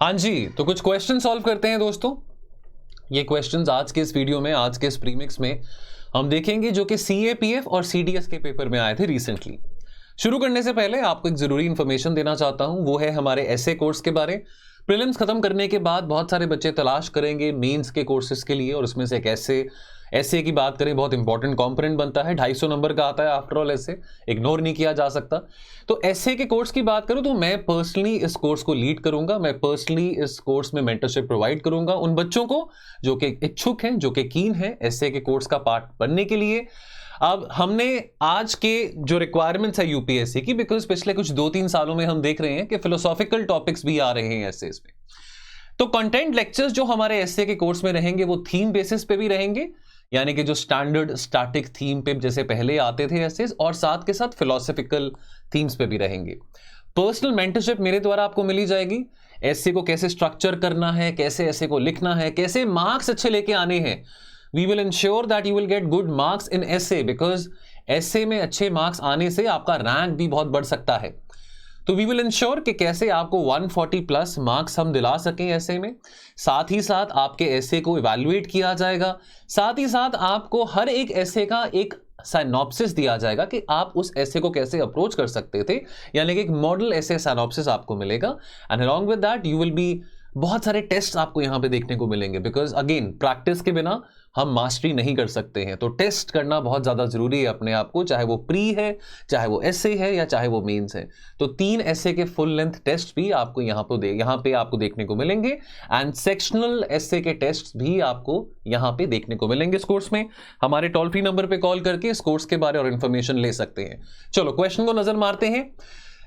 हाँ जी, तो कुछ क्वेश्चन सॉल्व करते हैं दोस्तों। ये क्वेश्चंस आज के इस वीडियो में, आज के इस प्रीमिक्स में हम देखेंगे जो कि सीएपीएफ और सीडीएस के पेपर में आए थे रिसेंटली। शुरू करने से पहले आपको एक जरूरी इंफॉर्मेशन देना चाहता हूं, वो है हमारे एसए कोर्स के बारे। प्रीलिम्स खत्म करने के बाद बहुत सारे बच्चे तलाश करेंगे मेंस के कोर्सेज के लिए, और उसमें से एक एसए की बात करें, बहुत इंपॉर्टेंट कंपोनेंट बनता है, 250 नंबर का आता है। आफ्टर ऑल एसए इग्नोर नहीं किया जा सकता। तो एसए के कोर्स की बात करूं तो मैं पर्सनली इस कोर्स को लीड करूंगा। मैं पर्सनली इस कोर्स में मेंटरशिप प्रोवाइड करूंगा उन बच्चों को जो कि इच्छुक हैं, जो कि कीन हैं एसए के कोर्स का पार्ट बनने के लिए। अब हमने आज के जो रिक्वायरमेंट्स है यूपीएससी की, बिकॉज पिछले कुछ 2-3 सालों में हम देख रहे हैं कि फिलोसॉफिकल टॉपिक्स भी आ रहे हैं एसएस में। तो कंटेंट लेक्चर्स जो हमारे एसए के कोर्स में रहेंगे वो थीम बेसिस पे भी रहेंगे, यानी कि जो स्टैंडर्ड स्टैटिक थीम पे जैसे पहले आते थे एसेस, और साथ के साथ फिलोसॉफिकल थीम्स पे भी रहेंगे। पर्सनल मेंटरशिप मेरे द्वारा आपको मिली जाएगी। एसए को कैसे स्ट्रक्चर करना है, कैसे एसए को लिखना है, कैसे मार्क्स अच्छे लेके आने हैं। We will ensure that you will get good marks in SA, because SA में अच्छे मार्क्स आने से आपका रैंक भी बहुत बढ़ सकता है। तो वी विल इंश्योर कि कैसे आपको 140 प्लस मार्क्स हम दिला सकें एसए में। साथ ही साथ आपके एसए को इवैल्यूएट किया जाएगा। साथ ही साथ आपको हर एक एसए का एक साइनॉप्सिस दिया जाएगा कि आप उस एसए को कैसे अप्रोच कर सकते थे, यानी कि एक मॉडल एसए साइनॉप्सिस आपको मिलेगा। And along with that you will be, बहुत सारे टेस्ट आपको यहां पे देखने को मिलेंगे, बिकॉज अगेन प्रैक्टिस के बिना हम मास्टरी नहीं कर सकते हैं। तो टेस्ट करना बहुत ज्यादा जरूरी है अपने आप को, चाहे वो प्री है, चाहे वो एसए है, या चाहे वो मेंस है। तो 3 एसए के फुल लेंथ टेस्ट भी आपको यहाँ पे आपको देखने को मिलेंगे, एंड सेक्शनल एसए के टेस्ट भी आपको यहाँ पे देखने को मिलेंगे इस कोर्स में। हमारे टोल फ्री नंबर पे कॉल करके इस कोर्स के बारे और इंफॉर्मेशन ले सकते हैं। चलो क्वेश्चन को नजर मारते हैं।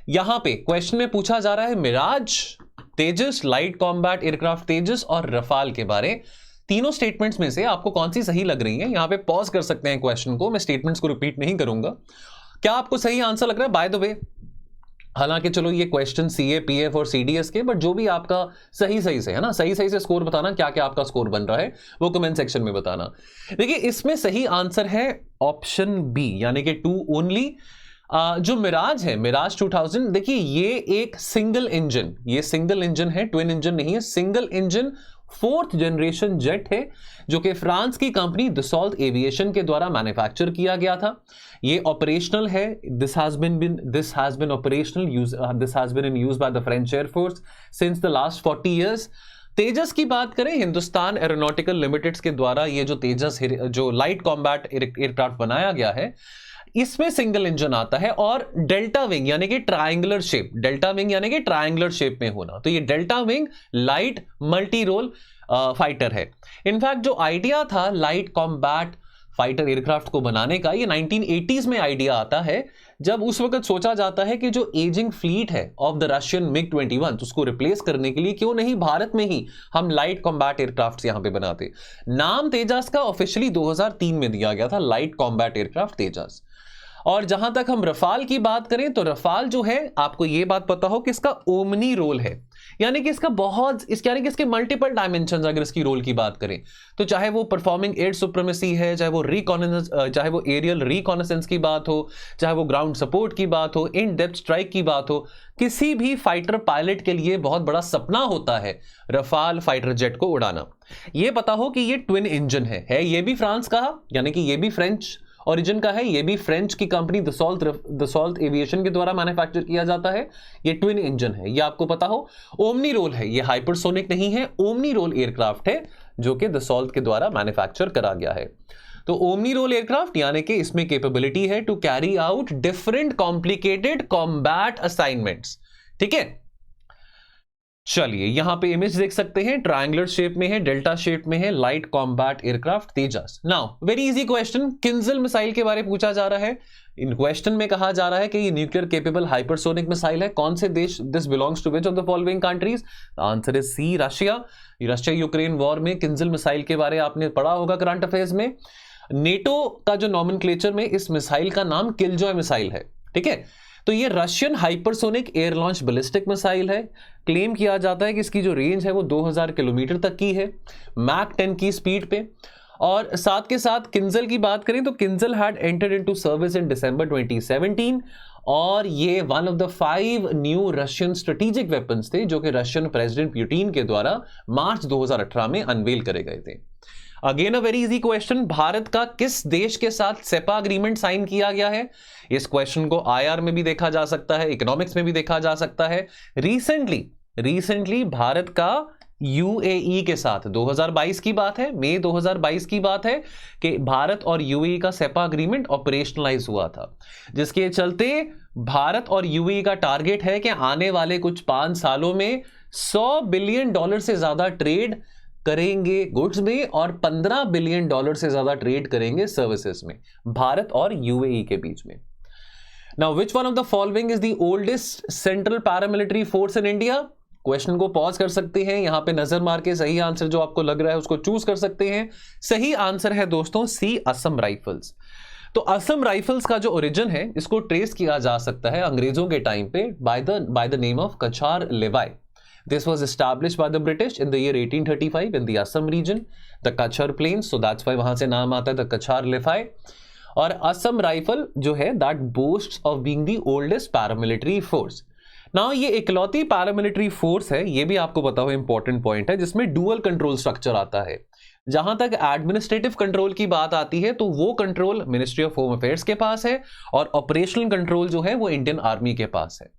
यहां पे क्वेश्चन में पूछा जा रहा है मिराज, तेजस, लाइट कॉम्बैट एयरक्राफ्ट तेजस और रफाल के बारे। तीनों स्टेटमेंट्स में से आपको कौन सी सही लग रही है, यहां पे पॉज कर सकते हैं क्वेश्चन को, मैं स्टेटमेंट्स को रिपीट नहीं करूंगा। क्या आपको सही आंसर लग रहा है? बाय द वे, हालांकि चलो ये क्वेश्चन सीएपीएफ और सीडीएस के, बट जो भी आपका सही से है ना, सही से स्कोर बताना, क्या क्या आपका स्कोर बन रहा है वो कमेंट सेक्शन में बताना। देखिए इसमें सही आंसर है ऑप्शन बी, यानी कि 2 ओनली। जो मिराज है, मिराज 2000, देखिए ये एक सिंगल इंजन है, ट्विन इंजन नहीं है, single engine 4th generation jet है, जो कि फ्रांस की कंपनी दसॉल्ट एविएशन के द्वारा मैन्युफैक्चर किया गया था। ये ऑपरेशनल है। This has been operational this has been in use by the French air force since the last 40 years. Tejas की बात करें, हिंदुस्तान एरोनॉटिकल लिमिटेड के द्वारा ये जो तेजस जो लाइट कॉम्बैट एयरक्राफ्ट बनाया गया है, इसमें सिंगल इंजन आता है, और डेल्टा विंग यानी कि ट्रायंगुलर शेप, डेल्टा विंग यानी कि ट्रायंगुलर शेप में होना। तो ये delta wing light multi role fighter है। इनफैक्ट जो आइडिया था लाइट कॉम्बैट फाइटर एयरक्राफ्ट को बनाने का, ये 1980s में आइडिया आता है, जब उस वक्त सोचा जाता है कि जो एजिंग फ्लीट है ऑफ द रशियन MiG-21, उसको रिप्लेस करने के लिए क्यों नहीं भारत में ही हम लाइट कॉम्बैट एयरक्राफ्ट यहां पे बनाते। नाम तेजस का ऑफिशियली 2003 में दिया गया था, लाइट कॉम्बैट एयरक्राफ्ट तेजस। और जहां तक हम रफाल की बात करें, तो रफाल जो है, आपको यह बात पता हो कि इसका ओमनी रोल है, यानी कि यानी कि इसके मल्टीपल डायमेंशंस, अगर इसकी रोल की बात करें तो चाहे वो परफॉर्मिंग एयर सुप्रीमेसी है, चाहे वो एरियल रिकॉनेसेंस की बात हो, चाहे वो ग्राउंड सपोर्ट की बात हो, इन डेप्थ स्ट्राइक की बात हो, किसी भी फाइटर पायलट के लिए बहुत बड़ा सपना होता है रफाल फाइटर जेट को उड़ाना। यह पता हो कि ये ट्विन इंजन है ये भी फ्रांस का, यानी कि ये भी फ्रेंच ओरिजिन का है, ये भी फ्रेंच की कंपनी दसॉल्ट एविएशन के द्वारा मैन्युफैक्चर किया जाता है। ये ट्विन इंजन है, ये आपको पता हो। ओमनी रोल है, ये हाइपरसोनिक नहीं है, ओमनी रोल एयरक्राफ्ट है जो कि दसॉल्ट के द्वारा मैन्युफैक्चर करा गया है। तो ओमनी रोल एयरक्राफ्ट यानी कि इसमें कैपेबिलिटी है to carry out different complicated combat assignments. ठीक है, चलिए यहां पे इमेज देख सकते हैं, ट्रायंगुलर शेप में है, डेल्टा शेप में है, light combat aircraft Tejas. Now very easy question, Kinzhal missile के बारे में पूछा जा रहा है। इन क्वेश्चन में कहा जा रहा है कि ये न्यूक्लियर केपेबल हाइपरसोनिक मिसाइल है। कौन से देश, this belongs to which of the following countries? The answer is C, Russia Ukraine war में किंजल मिसाइल के बारे आपने पढ़ा होगा करंट अफेयर्स में। नेटो का जो नॉमेनक्लेचर में इस मिसाइल का नाम किलजॉय मिसाइल है। ठीक है, तो ये Russian hypersonic air launch ballistic missile है। क्लेम किया जाता है कि इसकी जो रेंज है वो 2000 किलोमीटर तक की है, मैक 10 की स्पीड पे। और साथ के साथ किंजल की बात करें तो Kinzhal had entered into service in December 2017 और ये one of the 5 new Russian strategic weapons थे जो कि रशियन प्रेसिडेंट पुतिन के द्वारा मार्च 2018 में अनवेल करे गए थे। Again a very easy question, Bharat का किस देश के साथ सेपा अग्रीमेंट साइन किया गया है? इस क्वेश्चन को आईआर में भी देखा जा सकता है, इकोनॉमिक्स में भी देखा जा सकता है। रिसेंटली भारत का यूएई के साथ 2022 की बात है, मई 2022 की बात है कि भारत और यूएई का सेपा अग्रीमेंट ऑपरेशनलाइज हुआ था, जिसके चलते भारत और यूएई का टारगेट है कि आने वाले कुछ 5 सालों में $100 बिलियन से ज्यादा ट्रेड करेंगे गुड्स में और $15 बिलियन से ज्यादा ट्रेड करेंगे सर्विसेज में, भारत और यूएई के बीच में। Now which one of the following is the oldest central paramilitary force in India? Question को पॉज कर सकते हैं, यहां पे नजर मार के सही आंसर जो आपको लग रहा है उसको चूज कर सकते हैं। सही आंसर है दोस्तों सी, असम राइफल्स। तो असम राइफल्स का जो ओरिजिन है इसको ट्रेस किया जा सकता है अंग्रेजों के टाइम पे बाय द नेम ऑफ कछार लेवाई। This was established by the British in the year 1835 in the Assam region, the Kachar Plains. So that's why वहां से नाम आता है the Kachar Lefai। और असम राइफल जो है that boasts of being the oldest paramilitary force। Now ये इकलौती पैरामिलिट्री फोर्स है, ये भी आपको पता हो इंपॉर्टेंट पॉइंट है, जिसमें डुअल कंट्रोल स्ट्रक्चर आता है। जहां तक एडमिनिस्ट्रेटिव कंट्रोल की बात आती है तो वो control ministry of home affairs के पास है और ऑपरेशनल कंट्रोल जो है वो इंडियन आर्मी के पास है।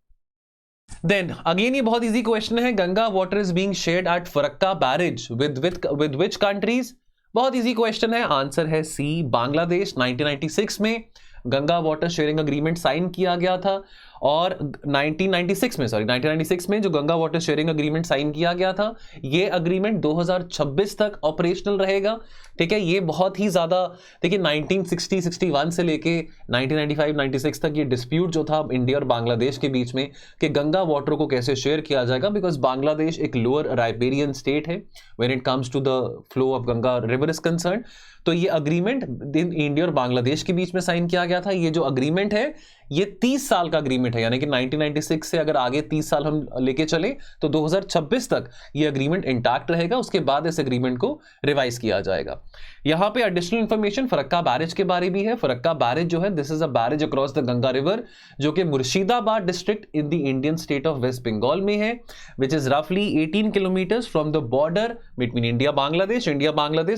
देन अगेन ये बहुत इजी क्वेश्चन है, Ganga water is being shared at Farakka barrage with which countries? बहुत इजी क्वेश्चन है, आंसर है सी, बांग्लादेश। 1996 में Ganga water sharing agreement sign किया गया था और 1996 में जो Ganga water sharing agreement sign किया गया था ये अग्रीमेंट 2026 तक ऑपरेशनल रहेगा। ठीक है, ये बहुत ही ज्यादा देखिए 1960-61 से लेके 1995-96 तक ये डिस्प्यूट जो था इंडिया और बांग्लादेश के बीच में कि गंगा वाटर को कैसे शेयर किया जाएगा, बिकॉज बांग्लादेश एक लोअर राइबेरियन स्टेट है when it comes to the flow of Ganga river is concern. तो ये अग्रीमेंट इंडिया और बांग्लादेश के बीच में साइन किया गया था। ये जो अग्रीमेंट है ये 30 साल का अग्रीमेंट है, यानी कि 1996 से अगर आगे 30 साल हम लेके चले तो 2026 तक ये अग्रीमेंट इंटैक्ट रहेगा, उसके बाद इस अग्रीमेंट को रिवाइज किया जाएगा। यहां पे एडिशनल इंफॉर्मेशन फरक्का बैरेज के बारे भी है। फरक्का बैरेज जो है this is a barrage across the Ganga river जो कि Murshidabad district in the Indian state of West Bengal में है, विच इज रफली 18 kilometres from the border between India Bangladesh.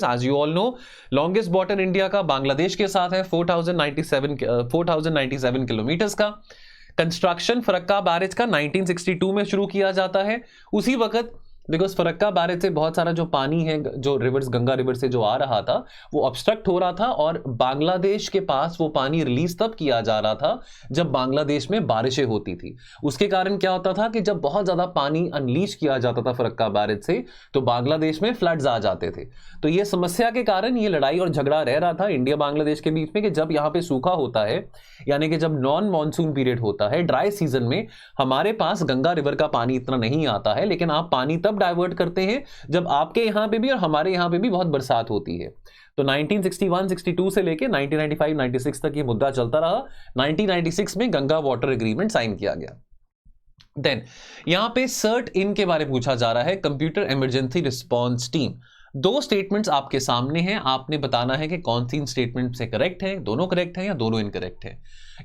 As you all know longest border India का बांग्लादेश के साथ है 4097 किलोमीटर्स का। कंस्ट्रक्शन फरक्का बैरेज का 1962 में शुरू किया जाता है। उसी वक्त बिकॉज फरक्का बैरेज से बहुत सारा जो पानी है जो रिवर्स गंगा रिवर से जो आ रहा था वो ऑब्स्ट्रक्ट हो रहा था और बांग्लादेश के पास वो पानी रिलीज तब किया जा रहा था जब बांग्लादेश में बारिशें होती थी। उसके कारण क्या होता था कि जब बहुत ज्यादा पानी अनलीश किया जाता था फरक्का बैरेज से तो बांग्लादेश में फ्लड्स आ जाते थे। तो ये समस्या के कारण ये लड़ाई और झगड़ा रह रहा था इंडिया बांग्लादेश के बीच में कि जब यहाँ पे सूखा होता है यानी कि जब नॉन मॉनसून पीरियड होता है ड्राई सीजन में हमारे पास गंगा रिवर का पानी इतना नहीं आता है, लेकिन आप पानी तब डाइवर्ट करते हैं जब आपके यहां पे भी और हमारे यहां पे भी बहुत बरसात होती है। तो 1961-62 से लेके 1995-96 तक ये मुद्दा चलता रहा। 1996 में गंगा वाटर एग्रीमेंट साइन किया गया। देन यहां पे सर्ट इन के बारे में पूछा जा रहा है, computer emergency response team. 2 statements आपके सामने हैं, आपने बताना है कि कौन सी स्टेटमेंट से करेक्ट है, दोनों करेक्ट है या दोनों इनकरेक्ट है।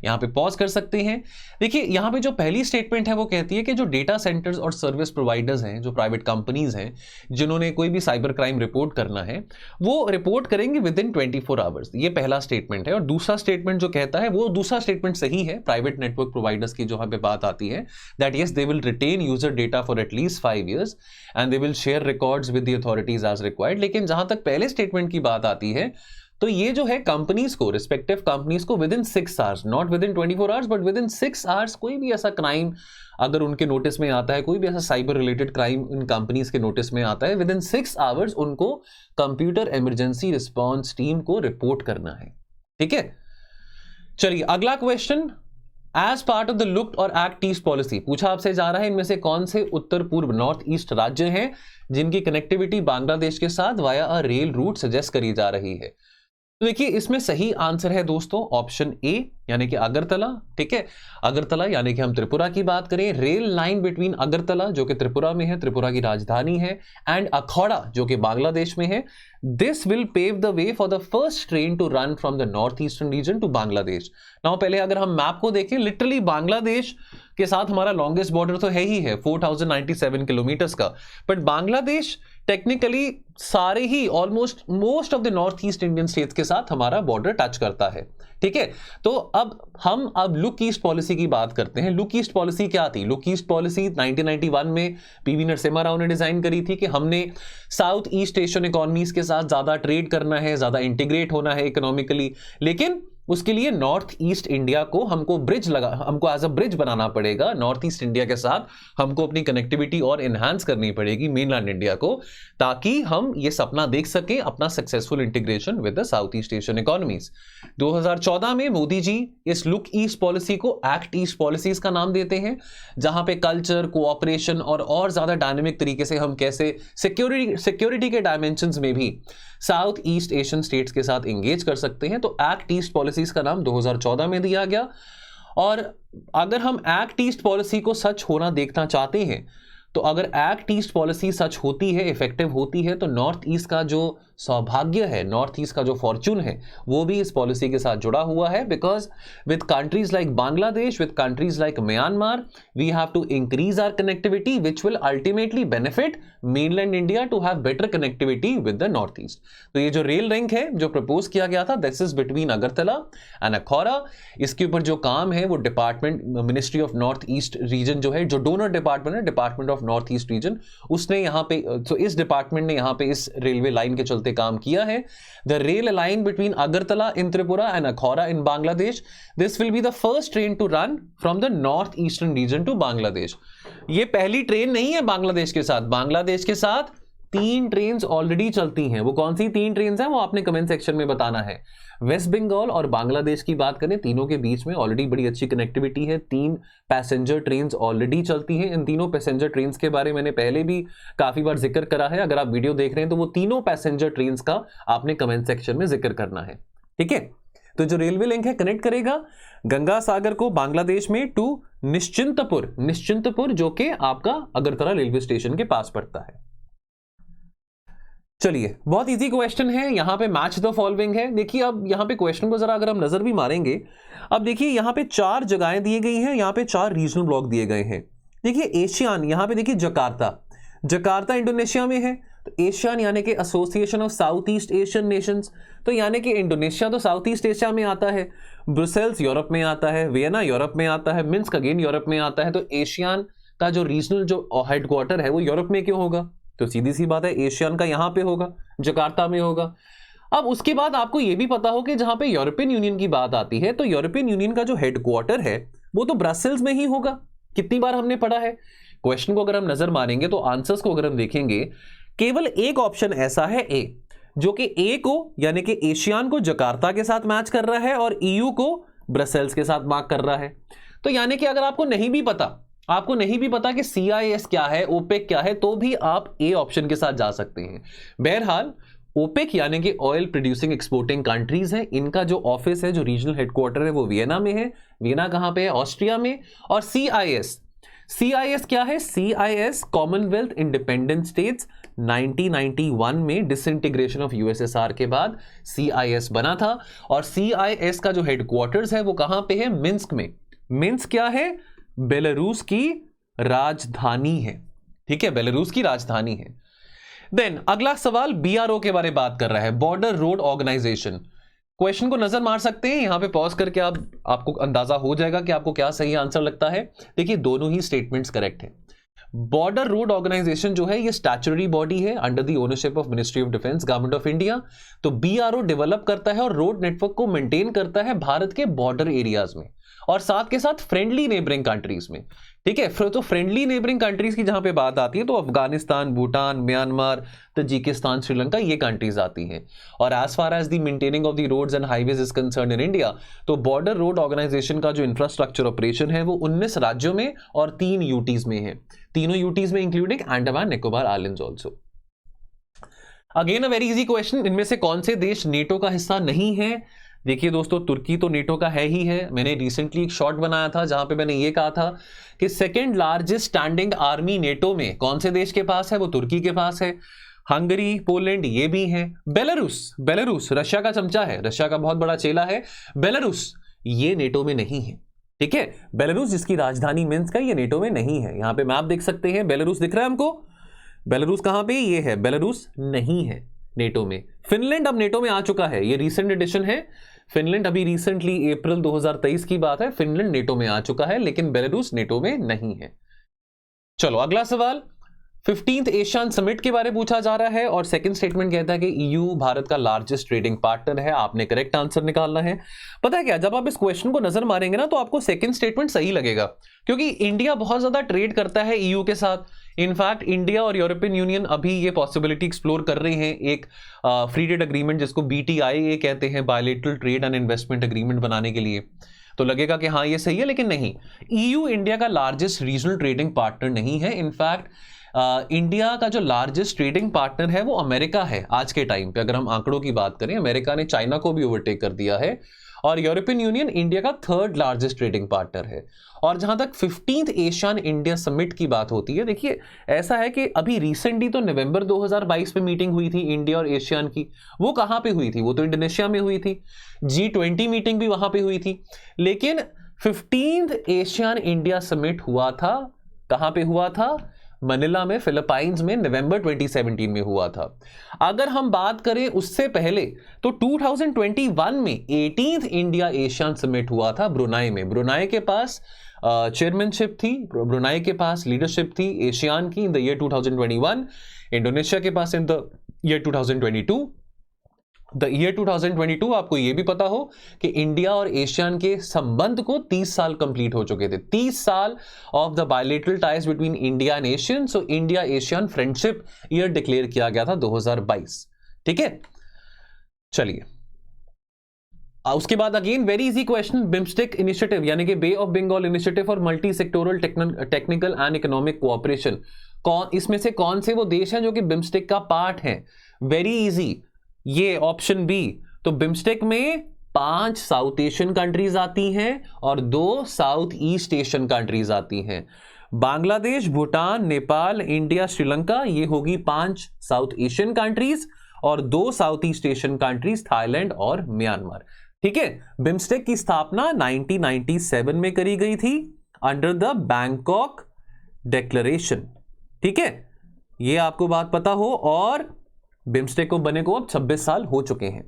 यहां पे पॉज कर सकते हैं। देखिए यहां पे जो पहली स्टेटमेंट है वो कहती है कि जो डेटा सेंटर्स और सर्विस प्रोवाइडर्स हैं, जो प्राइवेट कंपनीज हैं जिन्होंने कोई भी साइबर क्राइम रिपोर्ट करना है वो रिपोर्ट करेंगे विद इन 24 आवर्स। ये पहला स्टेटमेंट है। और दूसरा स्टेटमेंट जो कहता है वो दूसरा स्टेटमेंट सही है, प्राइवेट नेटवर्क प्रोवाइडर्स की जो यहाँ पे बात आती है that yes they will retain user data for at least 5 years and they will share records with the authorities as required. लेकिन जहां तक पहले स्टेटमेंट की बात आती है तो ये जो है कंपनीज को, रिस्पेक्टिव कंपनीज को with in 6 hours, not with in 24 hours but with in 6 hours कोई भी ऐसा क्राइम अगर उनके नोटिस में आता है, कोई भी ऐसा cyber related crime in companies के नोटिस में आता है, विद इन 6 hours उनको कंप्यूटर इमरजेंसी रिस्पॉन्स टीम को रिपोर्ट करना है। ठीक है, चलिए अगला question. As part of the look और एक्ट ईस्ट पॉलिसी पूछा आपसे जा रहा है इनमें से कौन से उत्तर पूर्व नॉर्थ ईस्ट राज्य हैं जिनकी कनेक्टिविटी बांग्लादेश के साथ वाया अ रेल रूट सजेस्ट करी जा रही है। तो देखिए इसमें सही आंसर है दोस्तों ऑप्शन ए यानी कि अगरतला। ठीक है, अगरतला यानी कि हम त्रिपुरा की बात करें, रेल लाइन बिटवीन अगरतला जो कि त्रिपुरा में है, त्रिपुरा की राजधानी है, एंड अखौड़ा जो कि बांग्लादेश में है, this will pave the way for the first train to run from the north eastern region to Bangladesh. Now पहले अगर हम मैप को देखें, लिटरली बांग्लादेश के साथ हमारा लॉन्गेस्ट बॉर्डर तो है ही है 4097 किलोमीटर्स का, बट बांग्लादेश टेक्निकली सारे ही almost most of the north east Indian states के साथ हमारा बॉर्डर टच करता है। ठीक है, तो अब लुक ईस्ट पॉलिसी की बात करते हैं। लुक ईस्ट पॉलिसी क्या थी? लुक ईस्ट पॉलिसी 1991 में पीवी नरसिम्हा राव ने डिजाइन करी थी कि हमने साउथ ईस्ट एशियन इकोनॉमीज के साथ ज्यादा ट्रेड करना है, ज्यादा इंटीग्रेट होना है इकोनॉमिकली, लेकिन उसके लिए नॉर्थ ईस्ट इंडिया को हमको एज अ ब्रिज बनाना पड़ेगा। नॉर्थ ईस्ट इंडिया के साथ हमको अपनी कनेक्टिविटी और एनहांस करनी पड़ेगी मेनलैंड इंडिया को, ताकि हम ये सपना देख सके अपना successful integration with the south east Asian economies. 2014 में मोदी जी इस लुक ईस्ट पॉलिसी को एक्ट ईस्ट पॉलिसीज का नाम देते हैं, जहां पे कल्चर, कोऑपरेशन और ज्यादा डायनेमिक तरीके से हम कैसे सिक्योरिटी के डायमेंशंस में भी साउथ ईस्ट एशियन स्टेट्स के साथ एंगेज कर सकते हैं। तो एक्ट ईस्ट पॉलिसीज का नाम 2014 में दिया गया। और अगर हम एक्ट ईस्ट पॉलिसी को सच होना देखना चाहते हैं, तो अगर एक्ट ईस्ट पॉलिसी सच होती है, इफेक्टिव होती है, तो नॉर्थ ईस्ट का जो सौभाग्य है, नॉर्थ ईस्ट का जो फॉर्चून है, वो भी इस पॉलिसी के साथ जुड़ा हुआ है। Because with countries like Bangladesh, with countries like Myanmar, we have to increase our connectivity which will ultimately benefit mainland India to have better connectivity with the north east. तो ये जो रेल लिंक है जो प्रपोज किया गया था, this is between Agartala and Akhaura. इसके ऊपर जो काम है वो department, ministry of north east region जो है, जो डोनर डिपार्टमेंट है, department of north east region, उसने यहाँ पे, तो इस डिपार्टमेंट ने यहाँ पे इस रेलवे लाइन के चलते काम किया है। The rail line between Agartala in Tripura and Akhaura in Bangladesh, this will be the first train to run from the north eastern region to Bangladesh. ये पहली ट्रेन नहीं है बांग्लादेश के साथ, बांग्लादेश के साथ 3 ट्रेन ऑलरेडी चलती हैं। वो कौन सी 3 ट्रेन हैं वो आपने कमेंट सेक्शन में बताना है। वेस्ट बंगाल और बांग्लादेश की बात करें, तीनों के बीच में ऑलरेडी बड़ी अच्छी कनेक्टिविटी है। 3 पैसेंजर ट्रेन ऑलरेडी चलती हैं। इन तीनों पैसेंजर ट्रेन के बारे में मैंने पहले भी काफी बार जिक्र करा है। अगर आप वीडियो देख रहे हैं तो वो तीनों पैसेंजर ट्रेन का आपने कमेंट सेक्शन में जिक्र करना है। ठीक है, तो जो रेलवे लिंक है कनेक्ट करेगा गंगा सागर को बांग्लादेश में टू निश्चिंतपुर जो कि आपका अगरतला रेलवे स्टेशन के पास पड़ता है। चलिए, बहुत इजी क्वेश्चन है, यहां पे मैच द फॉलोइंग है। देखिए अब यहां पे क्वेश्चन को जरा अगर हम नजर भी मारेंगे, अब देखिए यहां पे 4 जगहें दी गई हैं, यहां पे 4 रीजनल ब्लॉक दिए गए हैं। देखिए एशियान, यहां पे देखिए जकार्ता इंडोनेशिया में है। तो एशियान यानी कि association of south east Asian Nations, तो यानी कि इंडोनेशिया तो साउथ ईस्ट एशिया में आता है, ब्रुसेल्स यूरोप में आता है, वियना यूरोप में आता है, मिन्स्क अगेन यूरोप में आता है। तो एशियान का जो रीजनल जो हेडक्वार्टर है वो यूरोप में क्यों होगा? तो सीधी सी बात है, एशियन का यहां पे होगा, जकार्ता में होगा। अब उसके बाद आपको यह भी पता हो कि जहां पे यूरोपियन यूनियन की बात आती है, तो यूरोपियन यूनियन का जो हेडक्वार्टर है वो तो ब्रसेल्स में ही होगा। कितनी बार हमने पढ़ा है क्वेश्चन को, अगर हम नजर मारेंगे तो आंसर्स को अगर हम देखेंगे, केवल एक ऑप्शन ऐसा है ए, जो कि ए को यानी कि एशियान को जकार्ता के साथ मैच कर रहा है और ईयू को ब्रसेल्स के साथ मार्क कर रहा है। तो यानी कि अगर आपको नहीं भी पता कि CIS क्या है, ओपेक क्या है, तो भी आप ए ऑप्शन के साथ जा सकते हैं। बहरहाल ओपेक यानी कि ऑयल प्रोड्यूसिंग एक्सपोर्टिंग कंट्रीज हैं, इनका जो ऑफिस है, जो रीजनल हेडक्वार्टर है वो वियना में है। वियना कहां पे है? ऑस्ट्रिया में। और CIS क्या है? CIS कॉमनवेल्थ इंडिपेंडेंट स्टेट्स, 1991 में डिसइंटीग्रेशन ऑफ USSR के बाद CIS बना था। और CIS का जो हेडक्वार्टर्स है वो कहां पे है? मिन्स्क में। मिन्स्क क्या है? बेलारूस की राजधानी है। ठीक है, बेलारूस की राजधानी है। देन अगला सवाल BRO के बारे में बात कर रहा है, बॉर्डर रोड ऑर्गेनाइजेशन। क्वेश्चन को नजर मार सकते हैं, यहां पे पॉज करके आपको अंदाजा हो जाएगा कि आपको क्या सही आंसर लगता है। देखिए दोनों ही स्टेटमेंट्स करेक्ट है। बॉर्डर रोड ऑर्गेनाइजेशन जो है ये स्टैच्यूटरी बॉडी है under the ownership of ministry of defence, government of India. तो BRO डेवलप करता है और रोड नेटवर्क को मेंटेन करता है भारत के बॉर्डर एरियाज में और साथ के साथ फ्रेंडली नेबरिंग कंट्रीज में। ठीक है, तो फ्रेंडली नेबरिंग कंट्रीज की जहां पे बात आती है तो अफगानिस्तान, भूटान, म्यांमार, तजिकिस्तान, श्रीलंका, ये कंट्रीज आती हैं। और as far as the maintaining of the roads and highways is concern in India, तो बॉर्डर रोड ऑर्गेनाइजेशन का जो इंफ्रास्ट्रक्चर ऑपरेशन है वो 19 राज्यों में और 3 यूटीज में है। तीनों यूटीज में including Andaman Nicobar islands also. Again a very easy question, इनमें से कौन से देश नेटो का हिस्सा नहीं है? देखिए दोस्तों, तुर्की तो नेटो का है ही है। मैंने रिसेंटली एक शॉर्ट बनाया था जहां पे मैंने ये कहा था कि second largest standing army NATO में कौन से देश के पास है? वो तुर्की के पास है। हंगरी, पोलैंड ये भी है। बेलारूस रशिया का चमचा है, रशिया का बहुत बड़ा चेला है। बेलारूस ये नेटो में नहीं है, ठीक है। बेलारूस जिसकी राजधानी मिन्स्क है, ये नेटो में नहीं है। यहां पे मैप देख सकते हैं, बेलारूस दिख रहा है हमको। बेलारूस कहां पे? ये है, बेलारूस नहीं है नेटो में। फिनलैंड अब नेटो में आ चुका है, ये रीसेंट एडिशन है। फिनलैंड अभी रिसेंटली अप्रैल 2023 की बात है, फिनलैंड नेटो में आ चुका है, लेकिन बेलारूस नेटो में नहीं है। चलो अगला सवाल, 15th एशियन समिट के बारे में पूछा जा रहा है और सेकंड स्टेटमेंट कहता है कि ईयू भारत का लार्जेस्ट ट्रेडिंग पार्टनर है। आपने करेक्ट आंसर निकालना है। पता है क्या, जब आप इस क्वेश्चन को नजर मारेंगे ना तो आपको सेकंड स्टेटमेंट सही लगेगा, क्योंकि इंडिया बहुत ज्यादा ट्रेड करता है ईयू के साथ। इनफैक्ट इंडिया और यूरोपियन यूनियन अभी ये पॉसिबिलिटी एक्सप्लोर कर रहे हैं एक फ्री ट्रेड अग्रीमेंट, जिसको BTIA कहते हैं, bilateral trade and investment agreement बनाने के लिए। तो लगेगा कि हाँ ये सही है, लेकिन नहीं, ईयू इंडिया का लार्जेस्ट रीजनल ट्रेडिंग पार्टनर नहीं है। इनफैक्ट इंडिया का जो लार्जेस्ट ट्रेडिंग पार्टनर है वो अमेरिका है आज के टाइम पे। अगर हम आंकड़ों की बात करें, अमेरिका ने चाइना को भी ओवरटेक कर दिया है और यूरोपियन यूनियन इंडिया का थर्ड लार्जेस्ट ट्रेडिंग पार्टनर है। और जहां तक 15th एशियन इंडिया समिट की बात होती है, देखिए ऐसा है कि अभी रिसेंटली तो नवंबर 2022 में मीटिंग हुई थी इंडिया और एशियन की। वो कहां पे हुई थी? वो तो इंडोनेशिया में हुई थी। G20 मीटिंग भी वहां पे हुई थी। लेकिन 15th एशियन इंडिया समिट हुआ था, कहां पे हुआ था? मनीला में, फिलीपाइंस में, नवंबर 2017 में हुआ था। अगर हम बात करें उससे पहले तो 2021 में 18th इंडिया एशियन समिट हुआ था ब्रुनाई में। ब्रुनाई के पास चेयरमैनशिप थी, ब्रुनाई के पास लीडरशिप थी एशियान की इन द ईयर 2021, इंडोनेशिया के पास in the year 2022। The year 2022 आपको यह भी पता हो कि इंडिया और एशियन के संबंध को 30 साल कंप्लीट हो चुके थे। 30 साल of the bilateral ties between India and ASEAN. So India ASEAN friendship year declare किया गया था 2022, ठीक है। चलिए उसके बाद again very easy question, BIMSTEC initiative यानी कि bay of Bengal initiative for multi sectoral technical and economic cooperation, इसमें से कौन से वो देश हैं जो कि बिम्स्टेक का पार्ट है? वेरी इजी, ये ऑप्शन बी। तो बिम्स्टेक में 5 साउथ एशियन कंट्रीज आती हैं और 2 साउथ ईस्ट एशियन कंट्रीज आती हैं। बांग्लादेश, भूटान, नेपाल, इंडिया, श्रीलंका, ये होगी 5 साउथ एशियन कंट्रीज और 2 south east Asian countries, Thailand और म्यांमार, ठीक है। बिम्स्टेक की स्थापना 1997 में करी गई थी अंडर द बैंकॉक डिक्लेरेशन, ठीक है। ये आपको बात पता हो। और बिम्स्टेक को बने को अब 26 साल हो चुके हैं।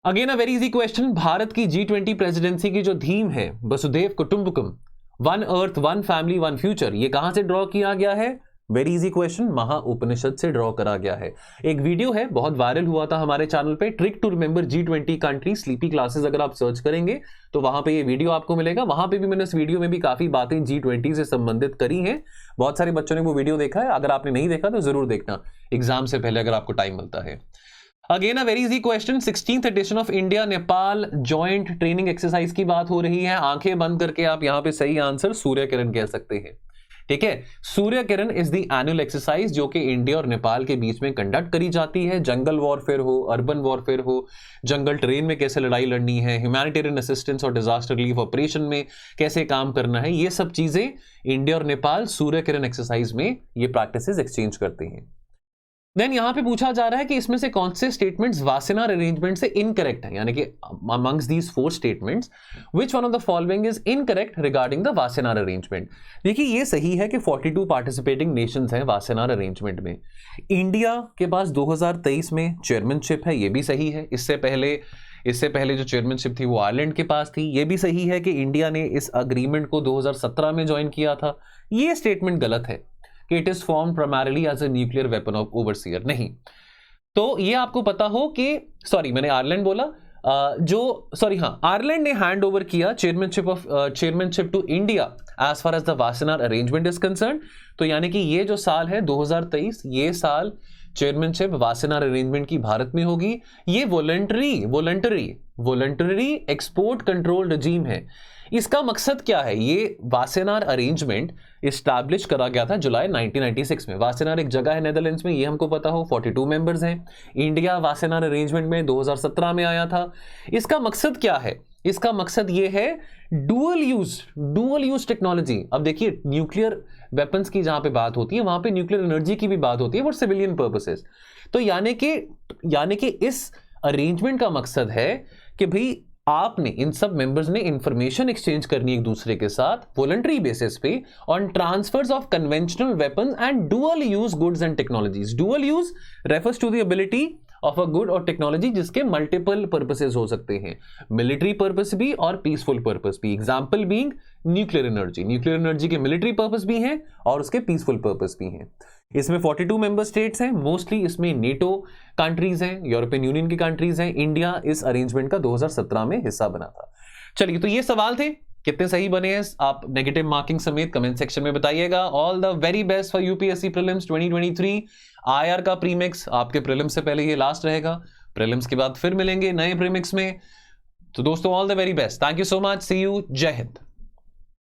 Again a very easy question, Bharat की G20 प्रेसिडेंसी की जो थीम है वसुधैव कुटुंबकम, one earth one family one future, ये कहां से ड्रॉ किया गया है? वेरी इजी क्वेश्चन, महा उपनिषद से ड्रॉ करा गया है। एक वीडियो है, बहुत वायरल हुआ था हमारे चैनल पे, trick to remember G20 country sleepy classes. अगर आप सर्च करेंगे तो वहां पे ये वीडियो आपको मिलेगा। वहां पे भी मैंने इस वीडियो में भी काफी बातें G20 से संबंधित करी हैं। बहुत सारे बच्चों ने वो वीडियो देखा है, अगर आपने नहीं देखा तो जरूर देखना एग्जाम से पहले अगर आपको टाइम मिलता है। Again a very easy question, 16th edition of India Nepal joint training exercise की बात हो रही है। आंखें बंद करके आप यहां पे सही आंसर सूर्य किरण कह सकते हैं, ठीक है। Surya Kiran is the annual exercise जो कि इंडिया और नेपाल के बीच में कंडक्ट करी जाती है। जंगल वॉरफेयर हो, अर्बन वॉरफेयर हो, जंगल ट्रेन में कैसे लड़ाई लड़नी है, ह्यूमैनिटेरियन असिस्टेंस और डिजास्टर रिलीफ ऑपरेशन में कैसे काम करना है, ये सब चीजें इंडिया और नेपाल सूर्य किरण एक्सरसाइज में ये प्रैक्टिसेस एक्सचेंज करते हैं। देन यहां पे पूछा जा रहा है कि इसमें से कौन से स्टेटमेंट्स वासेनार अरेंजमेंट से इनकरेक्ट है, यानी कि amongst these 4 statements which one of the following is incorrect regarding the Wassenaar arrangement. देखिए ये सही है कि 42 पार्टिसिपेटिंग नेशंस हैं वासेनार अरेंजमेंट में। इंडिया के पास 2023 में चेयरमैनशिप है, ये भी सही है। इससे पहले जो चेयरमैनशिप थी वो आयरलैंड के पास थी, ये भी सही है कि इंडिया ने इस अग्रीमेंट को 2017 में ज्वाइन किया था। ये स्टेटमेंट गलत है कि it is form primarily as a nuclear weapon of overseer, नहीं। तो ये आपको पता हो कि मैंने आयरलैंड बोला, आयरलैंड ने हैंड ओवर किया chairmanship to India as far as the Wassenaar arrangement is concern. तो यानी कि ये जो साल है 2023, ये साल चेयरमैनशिप वासेनार अरेंजमेंट की भारत में होगी। ये वॉलंटरी एक्सपोर्ट कंट्रोल रजीम है। इसका मकसद क्या है? ये वासेनार अरेंजमेंट इस्टेब्लिश करा गया था जुलाई 1996 में। वासेनार एक जगह है नेदरलैंड्स में, ये हमको पता हो, 42 मेंबर्स हैं। इंडिया वासेनार अरेंजमेंट में 2017 में आया था। इसका मकसद क्या है? इसका मकसद ये है डुअल यूज टेक्नोलॉजी। अब देखिए, न्यूक्लियर वेपन्स की जहां पे बात होती है वहां पे न्यूक्लियर एनर्जी की भी बात होती है फॉर सिविलियन पर्पसेस। तो यानी कि इस अरेंजमेंट का मकसद है कि भाई आपने, इन सब मेंबर्स ने इंफॉर्मेशन एक्सचेंज करनी एक दूसरे के साथ वॉलंटरी बेसिस पे on transfers of conventional weapons and dual use goods and technologies. Dual use refers to the ability of a good और टेक्नोलॉजी जिसके मल्टीपल पर्पसेस हो सकते हैं, मिलिट्री पर्पस भी और पीसफुल पर्पस भी। Example being nuclear energy. Nuclear energy के military purpose भी हैं और उसके पीसफुल पर्पस भी हैं। इसमें 42 मेंबर स्टेट्स हैं, मोस्टली इसमें नेटो कंट्रीज हैं, यूरोपियन यूनियन की कंट्रीज हैं। इंडिया इस अरेंजमेंट का 2017 में हिस्सा बना था। चलिए, तो ये सवाल थे, कितने सही बने हैं आप नेगेटिव मार्किंग समेत कमेंट सेक्शन में बताइएगा। All the very best for UPSC prelims 2023। IR का प्रीमिक्स आपके प्रीलिम्स से पहले ये लास्ट रहेगा, प्रीलिम्स के बाद फिर मिलेंगे नए प्रीमिक्स में। तो दोस्तों, all the very best, thank you so much, see you, जय हिंद।